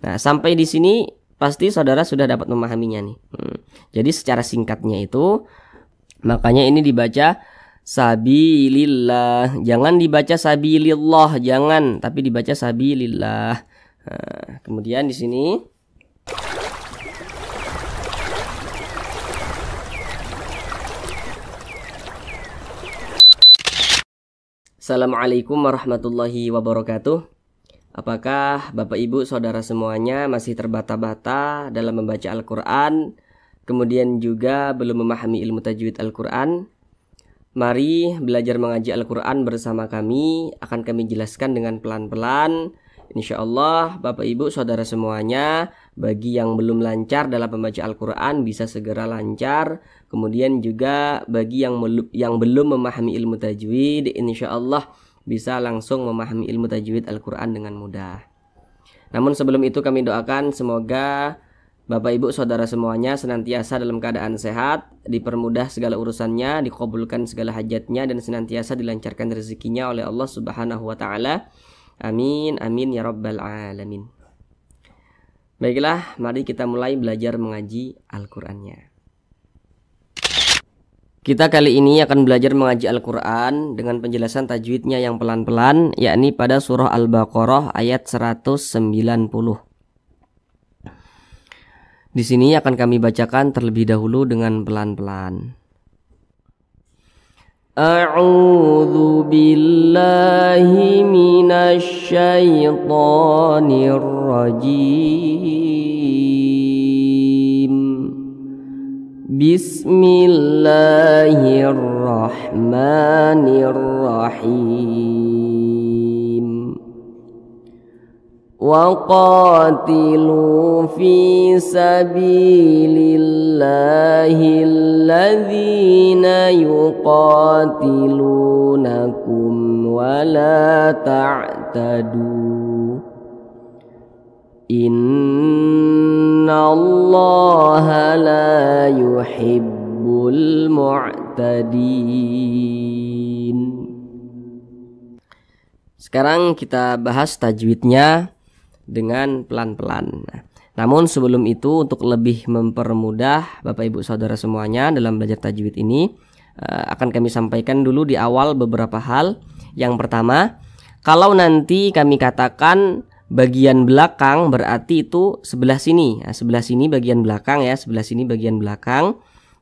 Nah, sampai di sini pasti saudara sudah dapat memahaminya nih. Jadi secara singkatnya itu, makanya ini dibaca sabilillah. Jangan dibaca sabilillah, jangan, tapi dibaca sabilillah. Nah, kemudian di sini Assalamualaikum warahmatullahi wabarakatuh. Apakah Bapak Ibu Saudara semuanya masih terbata-bata dalam membaca Al-Quran, kemudian juga belum memahami ilmu tajwid Al-Quran? Mari belajar mengaji Al-Quran bersama kami. Akan kami jelaskan dengan pelan-pelan. Insya Allah Bapak Ibu Saudara semuanya, bagi yang belum lancar dalam membaca Al-Quran bisa segera lancar. Kemudian juga bagi yang belum memahami ilmu tajwid, insya Allah bisa langsung memahami ilmu tajwid Al-Quran dengan mudah. Namun sebelum itu kami doakan semoga Bapak Ibu Saudara semuanya senantiasa dalam keadaan sehat, dipermudah segala urusannya, dikabulkan segala hajatnya, dan senantiasa dilancarkan rezekinya oleh Allah Subhanahu wa Ta'ala. Amin, amin ya rabbal alamin. Baiklah, mari kita mulai belajar mengaji Al-Qur'annya. Kita kali ini akan belajar mengaji Al-Qur'an dengan penjelasan tajwidnya yang pelan-pelan, yakni pada surah Al-Baqarah ayat 190. Di sini akan kami bacakan terlebih dahulu dengan pelan-pelan. A'udzu billahi minasy syaithanir rajim. Bismillahirrahmanirrahim. Wa qatilu fi sabilillahi alladhina yuqatilunakum wa la ta'tadu. Innallaha la yuhibbul mu'tadin. Sekarang kita bahas tajwidnya dengan pelan-pelan. Namun sebelum itu, untuk lebih mempermudah Bapak Ibu Saudara semuanya dalam belajar tajwid ini, akan kami sampaikan dulu di awal beberapa hal. Yang pertama, kalau nanti kami katakan bagian belakang, berarti itu sebelah sini. Nah, sebelah sini bagian belakang ya, sebelah sini bagian belakang.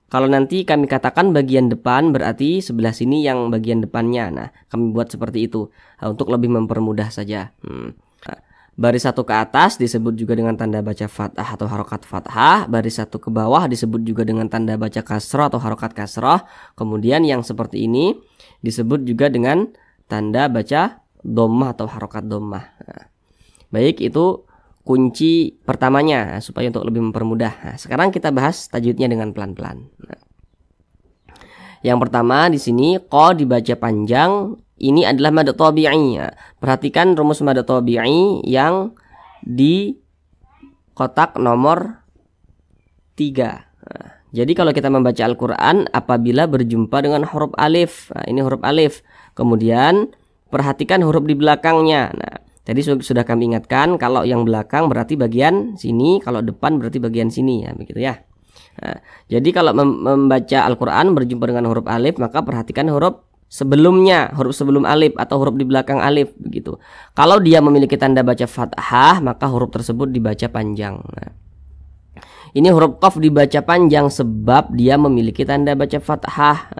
Kalau nanti kami katakan bagian depan, berarti sebelah sini yang bagian depannya. Nah, kami buat seperti itu untuk lebih mempermudah saja. Baris satu ke atas disebut juga dengan tanda baca fathah atau harokat fathah. Baris satu ke bawah disebut juga dengan tanda baca kasrah atau harokat kasrah. Kemudian yang seperti ini disebut juga dengan tanda baca dhammah atau harokat dhammah. Baik, itu kunci pertamanya supaya untuk lebih mempermudah. Sekarang kita bahas tajwidnya dengan pelan-pelan. Yang pertama di sini qa dibaca panjang. Ini adalah mad tabi'i. Perhatikan rumus mad tabi'i yang di kotak nomor 3. Jadi kalau kita membaca Al-Quran apabila berjumpa dengan huruf alif, ini huruf alif. Kemudian perhatikan huruf di belakangnya. Nah, tadi sudah kami ingatkan, kalau yang belakang berarti bagian sini, kalau depan berarti bagian sini, ya begitu ya. Nah, jadi kalau membaca Al-Quran berjumpa dengan huruf alif, maka perhatikan huruf sebelumnya, huruf sebelum alif atau huruf di belakang alif begitu. Kalau dia memiliki tanda baca fathah, maka huruf tersebut dibaca panjang. Nah, ini huruf qaf dibaca panjang sebab dia memiliki tanda baca fathah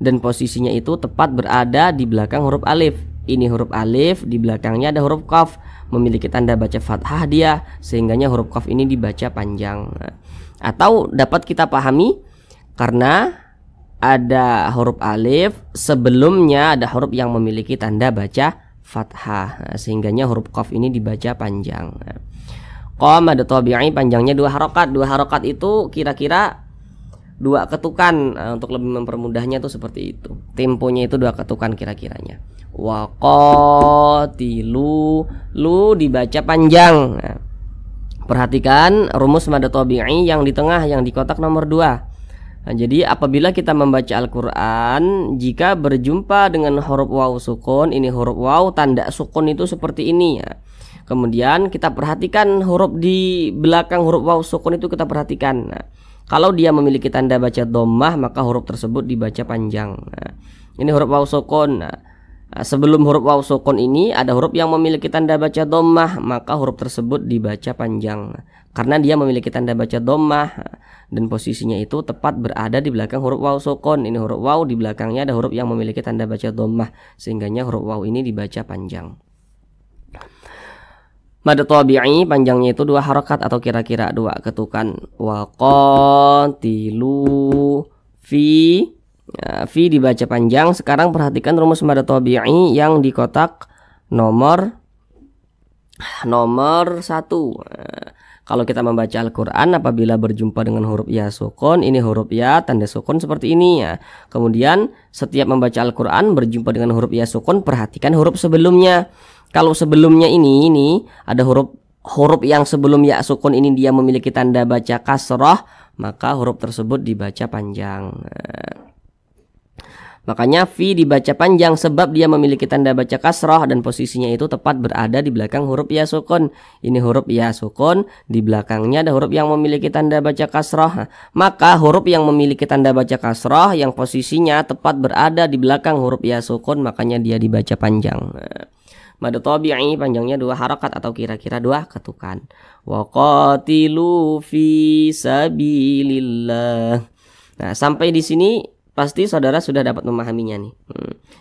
dan posisinya itu tepat berada di belakang huruf alif. Ini huruf alif, di belakangnya ada huruf qaf, memiliki tanda baca fathah dia, sehingganya huruf qaf ini dibaca panjang. Nah, atau dapat kita pahami karena ada huruf alif, sebelumnya ada huruf yang memiliki tanda baca fathah, sehingganya huruf qaf ini dibaca panjang. Qa mad tabi'i panjangnya 2 harokat. 2 harokat itu kira-kira 2 ketukan. Untuk lebih mempermudahnya itu seperti itu. Temponya itu 2 ketukan kira-kiranya. Wa qatilu, lu dibaca panjang. Nah, perhatikan rumus mad tabi'i yang di tengah, yang di kotak nomor 2. Nah, jadi apabila kita membaca Al-Quran, jika berjumpa dengan huruf waw sukun, ini huruf waw tanda sukun itu seperti ini ya. Kemudian kita perhatikan huruf di belakang huruf waw sukun itu kita perhatikan. Nah, kalau dia memiliki tanda baca dhammah maka huruf tersebut dibaca panjang. Nah, ini huruf waw sukun. Nah, sebelum huruf waw sukun ini ada huruf yang memiliki tanda baca dhammah maka huruf tersebut dibaca panjang. Karena dia memiliki tanda baca dhammah dan posisinya itu tepat berada di belakang huruf waw sukun. Ini huruf waw, di belakangnya ada huruf yang memiliki tanda baca dhammah sehingganya huruf waw ini dibaca panjang. Mad tabi'i panjangnya itu 2 harokat atau kira-kira 2 ketukan. Wa qatilu fi. Fi dibaca panjang. Sekarang perhatikan rumus mad tabi'i yang di kotak nomor 1. Kalau kita membaca Al-Quran apabila berjumpa dengan huruf ya sukun, ini huruf ya tanda sukun seperti ini ya. Kemudian setiap membaca Al-Quran berjumpa dengan huruf ya sukun, perhatikan huruf sebelumnya. Kalau sebelumnya ini ada huruf yang sebelum ya sukun ini dia memiliki tanda baca kasrah, maka huruf tersebut dibaca panjang. Makanya fi dibaca panjang sebab dia memiliki tanda baca kasrah dan posisinya itu tepat berada di belakang huruf ya sukun. Ini huruf ya sukun, di belakangnya ada huruf yang memiliki tanda baca kasrah. Maka huruf yang memiliki tanda baca kasrah yang posisinya tepat berada di belakang huruf ya sukun, makanya dia dibaca panjang. Mad tabi'i panjangnya 2 harakat atau kira-kira 2 ketukan. Wa qatilu fi sabilillah. Nah, sampai di sini pasti saudara sudah dapat memahaminya nih.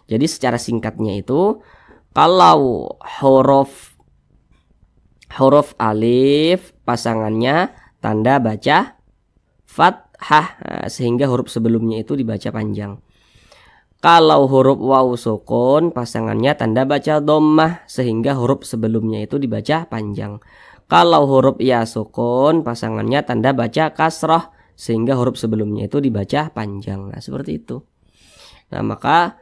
Jadi secara singkatnya itu kalau huruf alif pasangannya tanda baca fathah, sehingga huruf sebelumnya itu dibaca panjang. Kalau huruf waw sukun pasangannya tanda baca dhammah sehingga huruf sebelumnya itu dibaca panjang. Kalau huruf ya sukun pasangannya tanda baca kasrah sehingga huruf sebelumnya itu dibaca panjang. Nah, seperti itu. Nah, maka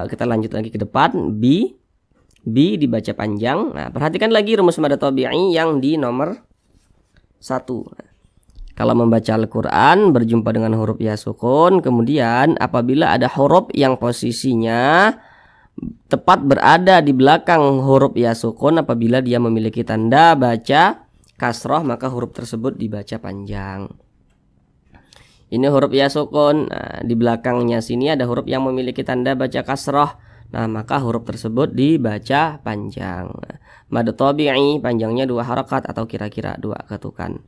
kita lanjut lagi ke depan. Bi dibaca panjang. Nah, perhatikan lagi rumus mad tabi'i yang di nomor 1. Kalau membaca Al-Quran berjumpa dengan huruf ya sukun, kemudian apabila ada huruf yang posisinya tepat berada di belakang huruf ya sukun, apabila dia memiliki tanda baca kasroh maka huruf tersebut dibaca panjang. Ini huruf ya sukun, nah, di belakangnya sini ada huruf yang memiliki tanda baca kasroh, nah maka huruf tersebut dibaca panjang. Mad tabi'i panjangnya 2 harakat atau kira-kira 2 ketukan.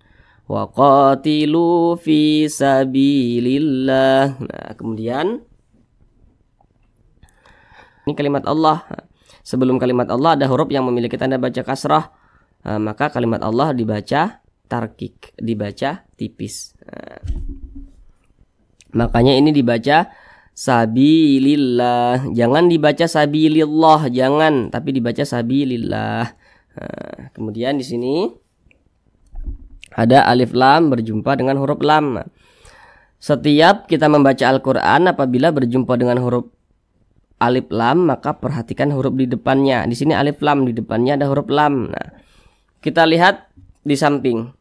Wa qatilu fi sabilillah. Nah, kemudian ini kalimat Allah. Sebelum kalimat Allah ada huruf yang memiliki tanda baca kasrah, maka kalimat Allah dibaca tarkik, dibaca tipis. Makanya ini dibaca sabilillah. Jangan dibaca sabilillah, jangan, tapi dibaca sabilillah. Kemudian di sini ada alif lam berjumpa dengan huruf lam. Setiap kita membaca Al-Quran apabila berjumpa dengan huruf alif lam maka perhatikan huruf di depannya. Di sini alif lam, di depannya ada huruf lam. Nah, kita lihat di samping.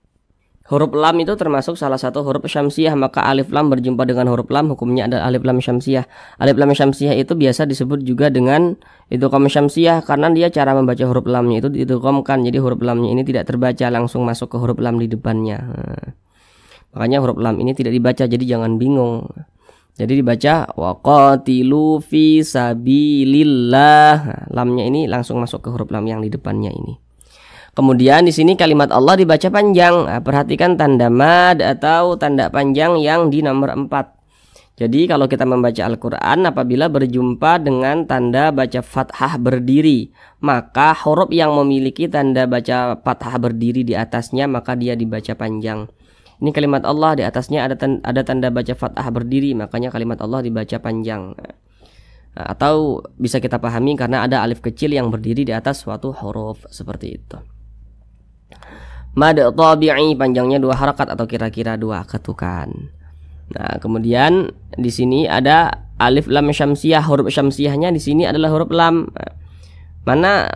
Huruf lam itu termasuk salah satu huruf syamsiah, maka alif lam berjumpa dengan huruf lam hukumnya ada alif lam syamsiah. Alif lam syamsiah itu biasa disebut juga dengan idgham syamsiah karena dia cara membaca huruf lamnya itu diidghamkan. Jadi huruf lamnya ini tidak terbaca, langsung masuk ke huruf lam di depannya. Makanya huruf lam ini tidak dibaca, jadi jangan bingung. Jadi dibaca wa qatilu fi sabilillah. Lamnya ini langsung masuk ke huruf lam yang di depannya ini. Kemudian di sini kalimat Allah dibaca panjang. Nah, perhatikan tanda mad atau tanda panjang yang di nomor 4. Jadi kalau kita membaca Al-Quran apabila berjumpa dengan tanda baca fathah berdiri, maka huruf yang memiliki tanda baca fathah berdiri di atasnya maka dia dibaca panjang. Ini kalimat Allah, di atasnya ada tanda baca fathah berdiri, makanya kalimat Allah dibaca panjang. Atau bisa kita pahami karena ada alif kecil yang berdiri di atas suatu huruf, seperti itu. Mad tabi'i panjangnya 2 harakat atau kira-kira 2 ketukan. Nah, kemudian di sini ada alif lam syamsiah. Huruf syamsiahnya di sini adalah huruf lam. Mana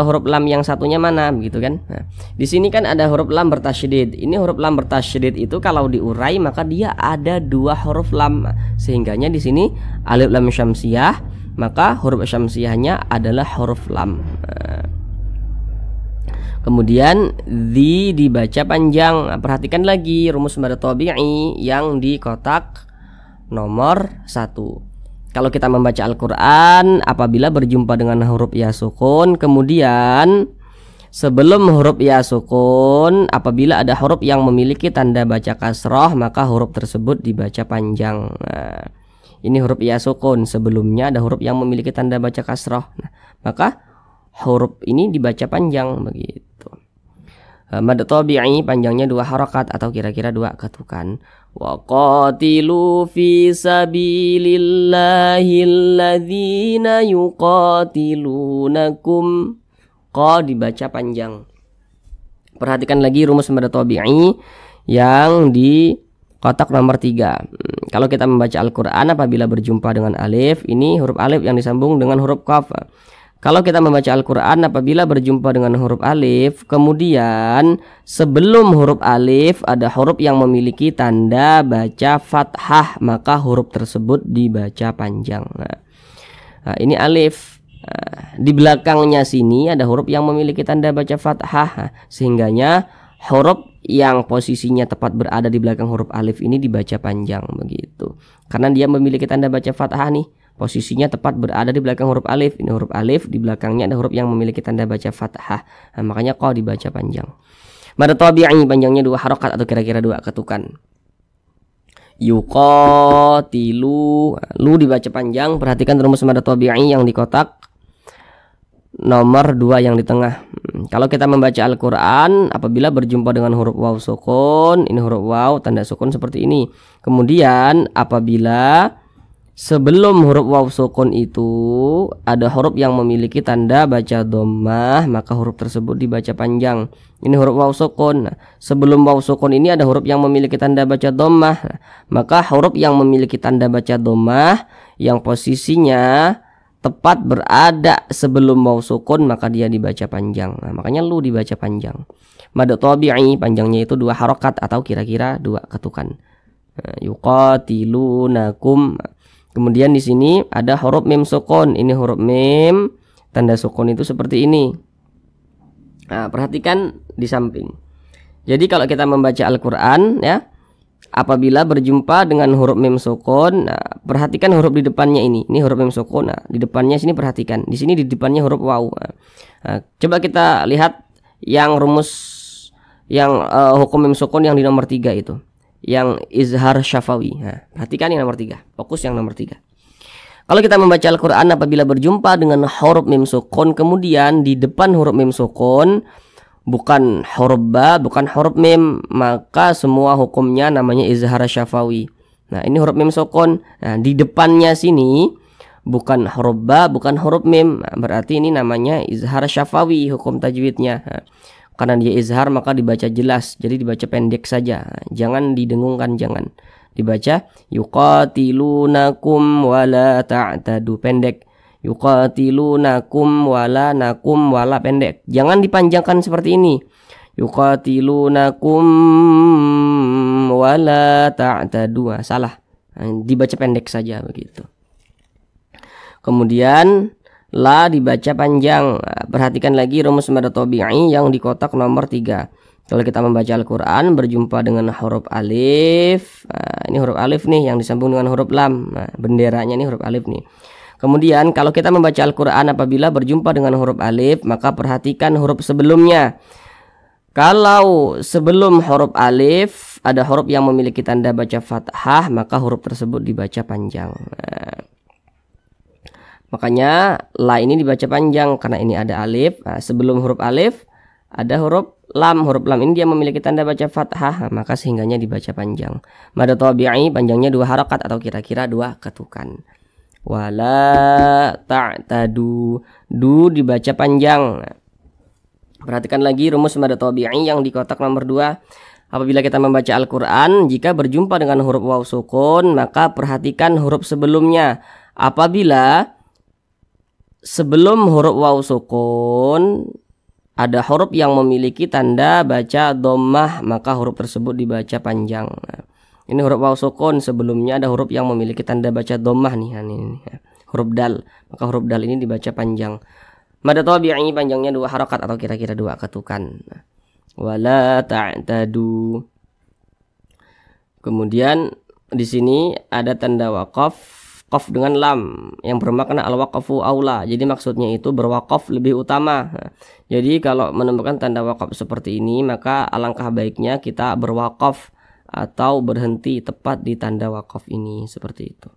huruf lam yang satunya mana, begitu kan? Nah, di sini kan ada huruf lam bertasydid. Ini huruf lam bertasydid itu kalau diurai maka dia ada 2 huruf lam. Sehingganya di sini alif lam syamsiah, maka huruf syamsiahnya adalah huruf lam. Kemudian dzi dibaca panjang. Perhatikan lagi rumus mad tabi'i yang di kotak nomor 1. Kalau kita membaca Al-Quran, apabila berjumpa dengan huruf ya sukun, kemudian sebelum huruf ya sukun, apabila ada huruf yang memiliki tanda baca kasroh, maka huruf tersebut dibaca panjang. Nah, ini huruf ya sukun, sebelumnya ada huruf yang memiliki tanda baca kasroh, nah, maka huruf ini dibaca panjang begitu. Mad tabi'i panjangnya 2 harakat atau kira-kira 2 ketukan. Wa qatilu fi sabilillahil ladzina yuqatilunakum. Qa dibaca panjang. Perhatikan lagi rumus mad tabi'i yang di kotak nomor 3. Kalau kita membaca Al-Qur'an, apabila berjumpa dengan alif, ini huruf alif yang disambung dengan huruf qaf. Kalau kita membaca Al-Quran, apabila berjumpa dengan huruf alif, kemudian sebelum huruf alif ada huruf yang memiliki tanda baca fathah, maka huruf tersebut dibaca panjang. Nah, ini alif. Di belakangnya sini ada huruf yang memiliki tanda baca fathah, sehingganya huruf yang posisinya tepat berada di belakang huruf alif ini dibaca panjang begitu. Karena dia memiliki tanda baca fathah nih. Posisinya tepat berada di belakang huruf alif. Ini huruf alif, di belakangnya ada huruf yang memiliki tanda baca fathah. Nah, makanya qa dibaca panjang. Mad tabi'i panjangnya 2 harakat atau kira-kira 2 ketukan. Yuqatilu, lu dibaca panjang. Perhatikan rumus mad tabi'i yang di kotak nomor 2 yang di tengah. Kalau kita membaca Al-Quran, apabila berjumpa dengan huruf waw sukun, ini huruf waw tanda sukun seperti ini. Kemudian apabila sebelum huruf waw sukun itu ada huruf yang memiliki tanda baca dhammah, maka huruf tersebut dibaca panjang. Ini huruf waw sukun. Sebelum waw sukun ini ada huruf yang memiliki tanda baca dhammah, maka huruf yang memiliki tanda baca dhammah yang posisinya tepat berada sebelum waw sukun, maka dia dibaca panjang. Nah, makanya lu dibaca panjang. Mad tabi'i panjangnya itu 2 harakat atau kira-kira 2 ketukan. Yuqatilunakum. Kemudian di sini ada huruf mim sukun. Ini huruf mim, tanda sukun itu seperti ini. Nah, perhatikan di samping. Jadi kalau kita membaca Al-Quran, ya, apabila berjumpa dengan huruf mim sukun, nah, perhatikan huruf di depannya ini. Ini huruf mim sukun. Nah, di depannya sini perhatikan. Di sini di depannya huruf waw. Nah, coba kita lihat yang rumus yang hukum mim sukun yang di nomor 3 itu. Yang izhar syafawi. Nah, perhatikan yang nomor 3. Fokus yang nomor 3. Kalau kita membaca Al-Quran, apabila berjumpa dengan huruf mim sukun, kemudian di depan huruf mim sukun bukan huruf ba, bukan huruf mim, maka semua hukumnya namanya izhar syafawi. Nah, ini huruf mim sukun. Nah, di depannya sini bukan huruf ba, bukan huruf mim. Nah, berarti ini namanya izhar syafawi hukum tajwidnya. Nah, karena dia izhar maka dibaca jelas, jadi dibaca pendek saja, jangan didengungkan, jangan dibaca yuqatilunakum wala ta'tadu, pendek. Yuqatilunakum wala nakum, wala pendek, jangan dipanjangkan seperti ini. Yuqatilunakum wala ta'tadu, salah, dibaca pendek saja begitu. Kemudian la dibaca panjang. Perhatikan lagi rumus mad tabi'i yang di kotak nomor 3. Kalau kita membaca Al-Quran berjumpa dengan huruf alif, nah, ini huruf alif nih yang disambung dengan huruf lam. Nah, benderanya ini huruf alif nih. Kemudian kalau kita membaca Al-Quran, apabila berjumpa dengan huruf alif, maka perhatikan huruf sebelumnya. Kalau sebelum huruf alif ada huruf yang memiliki tanda baca fathah, maka huruf tersebut dibaca panjang. Nah, makanya la ini dibaca panjang karena ini ada alif. Nah, sebelum huruf alif ada huruf lam. Huruf lam ini dia memiliki tanda baca fathah, maka sehingganya dibaca panjang. Mad tabi'i panjangnya 2 harakat atau kira-kira 2 ketukan. Wala ta'tadu, du dibaca panjang. Perhatikan lagi rumus mad tabi'i yang di kotak nomor 2. Apabila kita membaca Al-Quran, jika berjumpa dengan huruf waw sukun, maka perhatikan huruf sebelumnya. Apabila sebelum huruf waw sukun ada huruf yang memiliki tanda baca dhammah, maka huruf tersebut dibaca panjang. Nah, ini huruf waw sukun, sebelumnya ada huruf yang memiliki tanda baca dhammah nih, ini huruf dal, maka huruf dal ini dibaca panjang. Mad tabi'i panjangnya 2 harokat atau kira-kira 2 ketukan. Wala ta'tadu. Kemudian di sini ada tanda waqaf, qaf dengan lam yang bermakna al-waqfu aula. Jadi maksudnya itu berwaqaf lebih utama. Jadi kalau menemukan tanda waqaf seperti ini, maka alangkah baiknya kita berwaqaf atau berhenti tepat di tanda waqaf ini, seperti itu.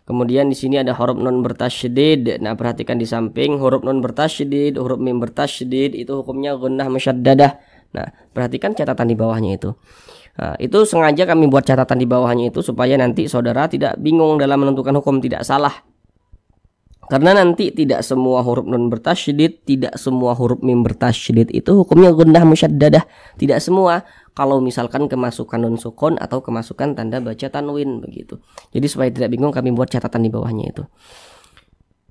Kemudian di sini ada huruf nun bertasydid. Nah, perhatikan di samping huruf nun bertasydid, huruf mim bertasydid itu hukumnya gunnah musyaddadah. Nah, perhatikan catatan di bawahnya itu. Nah, itu sengaja kami buat catatan di bawahnya itu supaya nanti saudara tidak bingung dalam menentukan hukum, tidak salah. Karena nanti tidak semua huruf nun bertasydid, tidak semua huruf mim bertasydid itu hukumnya gunnah musyaddadah. Tidak semua. Kalau misalkan kemasukan nun sukun atau kemasukan tanda baca tanwin begitu. Jadi supaya tidak bingung kami buat catatan di bawahnya itu.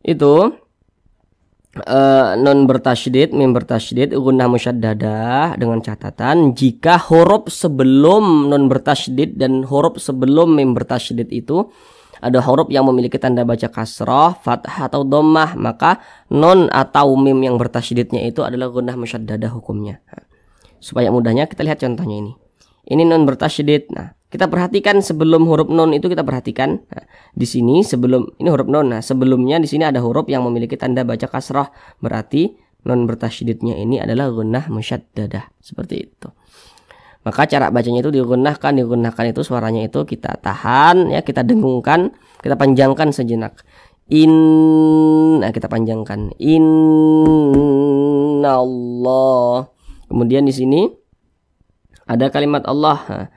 Itu nun bertasydid, mim bertasydid, gunnah musyaddadah dengan catatan jika huruf sebelum nun bertasydid dan huruf sebelum mim bertasydid itu ada huruf yang memiliki tanda baca kasrah, fathah atau dhammah, maka nun atau mim yang bertasydidnya itu adalah gunnah musyaddadah hukumnya. Supaya mudahnya kita lihat contohnya ini. Ini nun bertasydid. Nah, kita perhatikan sebelum huruf nun itu kita perhatikan. Nah, di sini sebelum ini huruf nun. Nah, sebelumnya di sini ada huruf yang memiliki tanda baca kasrah. Berarti nun bertasydidnya ini adalah gunnah musyaddadah. Seperti itu. Maka cara bacanya itu digunnahkan itu suaranya itu kita tahan ya, kita dengungkan, kita panjangkan sejenak. Nah, kita panjangkan. Innallah. Kemudian di sini ada kalimat Allah. Nah,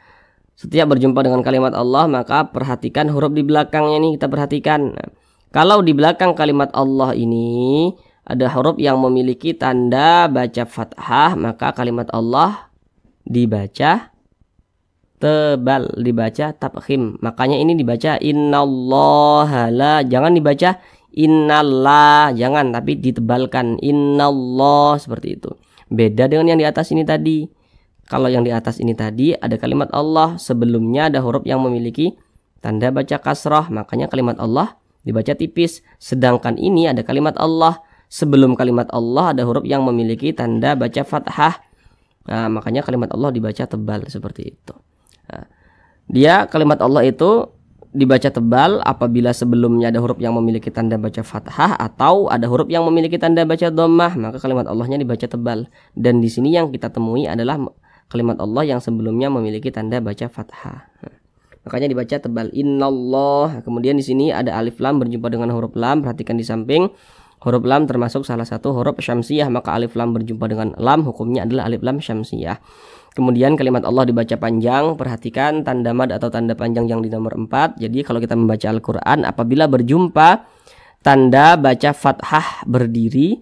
setiap berjumpa dengan kalimat Allah maka perhatikan huruf di belakangnya ini, kita perhatikan. Nah, kalau di belakang kalimat Allah ini ada huruf yang memiliki tanda baca fathah, maka kalimat Allah dibaca tebal, dibaca tafkhim. Makanya ini dibaca innallaha la, jangan dibaca innallah, jangan, tapi ditebalkan innallah seperti itu. Beda dengan yang di atas ini tadi. Kalau yang di atas ini tadi ada kalimat Allah, sebelumnya ada huruf yang memiliki tanda baca kasrah, makanya kalimat Allah dibaca tipis. Sedangkan ini ada kalimat Allah, sebelum kalimat Allah ada huruf yang memiliki tanda baca fathah. Nah, makanya kalimat Allah dibaca tebal seperti itu. Nah, dia kalimat Allah itu dibaca tebal apabila sebelumnya ada huruf yang memiliki tanda baca fathah atau ada huruf yang memiliki tanda baca dhammah, maka kalimat Allahnya dibaca tebal. Dan di sini yang kita temui adalah kalimat Allah yang sebelumnya memiliki tanda baca fathah. Makanya dibaca tebal innallah. Kemudian di sini ada alif lam berjumpa dengan huruf lam. Perhatikan di samping huruf lam termasuk salah satu huruf syamsiyah, maka alif lam berjumpa dengan lam hukumnya adalah alif lam syamsiyah. Kemudian kalimat Allah dibaca panjang. Perhatikan tanda mad atau tanda panjang yang di nomor 4. Jadi kalau kita membaca Al-Quran, apabila berjumpa tanda baca fathah berdiri,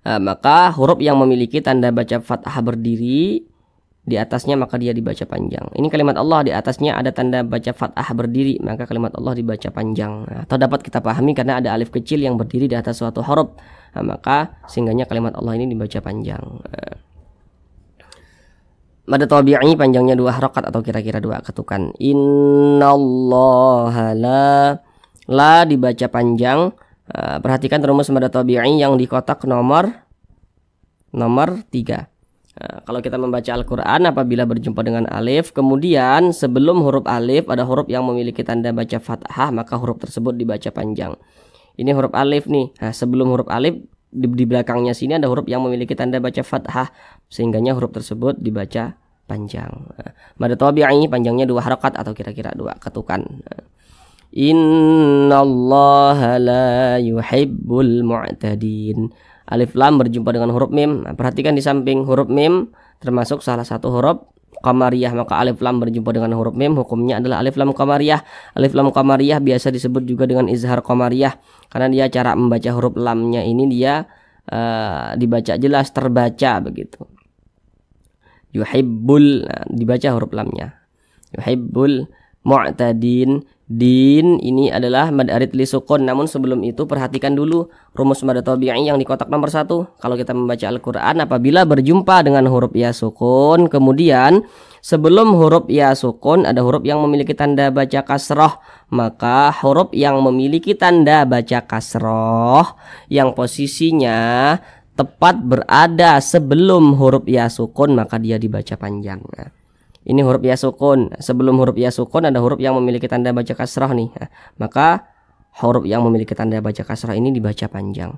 maka huruf yang memiliki tanda baca fathah berdiri di atasnya maka dia dibaca panjang. Ini kalimat Allah, di atasnya ada tanda baca fathah berdiri, maka kalimat Allah dibaca panjang. Atau dapat kita pahami karena ada alif kecil yang berdiri di atas suatu huruf, maka sehingganya kalimat Allah ini dibaca panjang. Mad tabi'i panjangnya 2 harokat atau kira-kira 2 ketukan. Innallaha la dibaca panjang. Perhatikan rumus mad tabi'i yang di kotak nomor 3. Kalau kita membaca Al-Quran, apabila berjumpa dengan alif, kemudian sebelum huruf alif ada huruf yang memiliki tanda baca fathah, maka huruf tersebut dibaca panjang. Ini huruf alif nih. Nah, sebelum huruf alif di belakangnya sini ada huruf yang memiliki tanda baca fathah, sehingganya huruf tersebut dibaca panjang. Mad tabi'i panjangnya 2 harokat atau kira-kira 2 ketukan. Innallaha la yuhibbul mu'tadin. Alif lam berjumpa dengan huruf mim. Perhatikan di samping huruf mim termasuk salah satu huruf qamariyah, maka alif lam berjumpa dengan huruf mim hukumnya adalah alif lam qamariyah. Alif lam qamariyah biasa disebut juga dengan izhar qamariyah karena dia cara membaca huruf lamnya ini dia dibaca jelas, terbaca begitu. Yuhibbul, dibaca huruf lamnya. Yuhibbul mu'tadin Din ini adalah mad arid li sukun. Namun sebelum itu perhatikan dulu rumus mad tabi'i yang di kotak nomor 1. Kalau kita membaca Al-Quran, apabila berjumpa dengan huruf ya sukun, kemudian sebelum huruf ya sukun ada huruf yang memiliki tanda baca kasroh, maka huruf yang memiliki tanda baca kasroh yang posisinya tepat berada sebelum huruf ya sukun, maka dia dibaca panjang. Ini huruf ya sukun. Sebelum huruf ya sukun ada huruf yang memiliki tanda baca kasrah nih. Maka huruf yang memiliki tanda baca kasrah ini dibaca panjang.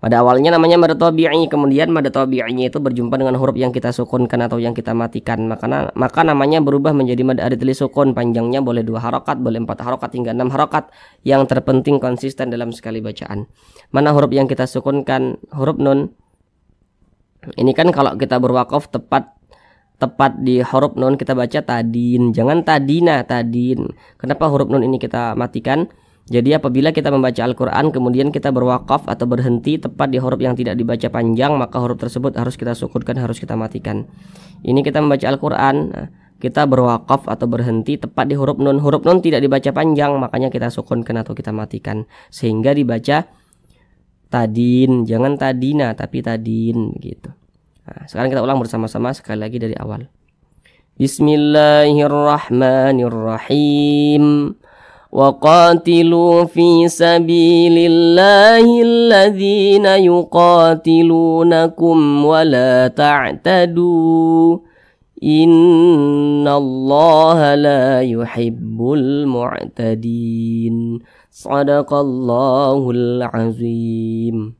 Pada awalnya namanya mad tabi'i, kemudian mad tabi'inya itu berjumpa dengan huruf yang kita sukunkan atau yang kita matikan, maka namanya berubah menjadi mad arid li sukun. Panjangnya boleh 2 harokat, boleh 4 harokat hingga 6 harokat. Yang terpenting konsisten dalam sekali bacaan. Mana huruf yang kita sukunkan? Huruf nun. Ini kan kalau kita berwakaf tepat di huruf nun kita baca tadin, jangan tadina, tadin. Kenapa huruf nun ini kita matikan? Jadi apabila kita membaca Al-Quran kemudian kita berwakaf atau berhenti tepat di huruf yang tidak dibaca panjang, maka huruf tersebut harus kita sukunkan, harus kita matikan. Ini kita membaca Al-Quran, kita berwakaf atau berhenti tepat di huruf nun tidak dibaca panjang, makanya kita sukunkan atau kita matikan sehingga dibaca tadin, jangan tadina tapi tadin gitu. Nah, sekarang kita ulang bersama-sama sekali lagi dari awal. Bismillahirrahmanirrahim. Wa qatilu fi sabilillahi alladhina yuqatilunakum wa la ta'tadu. Innallaha la yuhibbul mu'tadin. Shadaqallahul azim.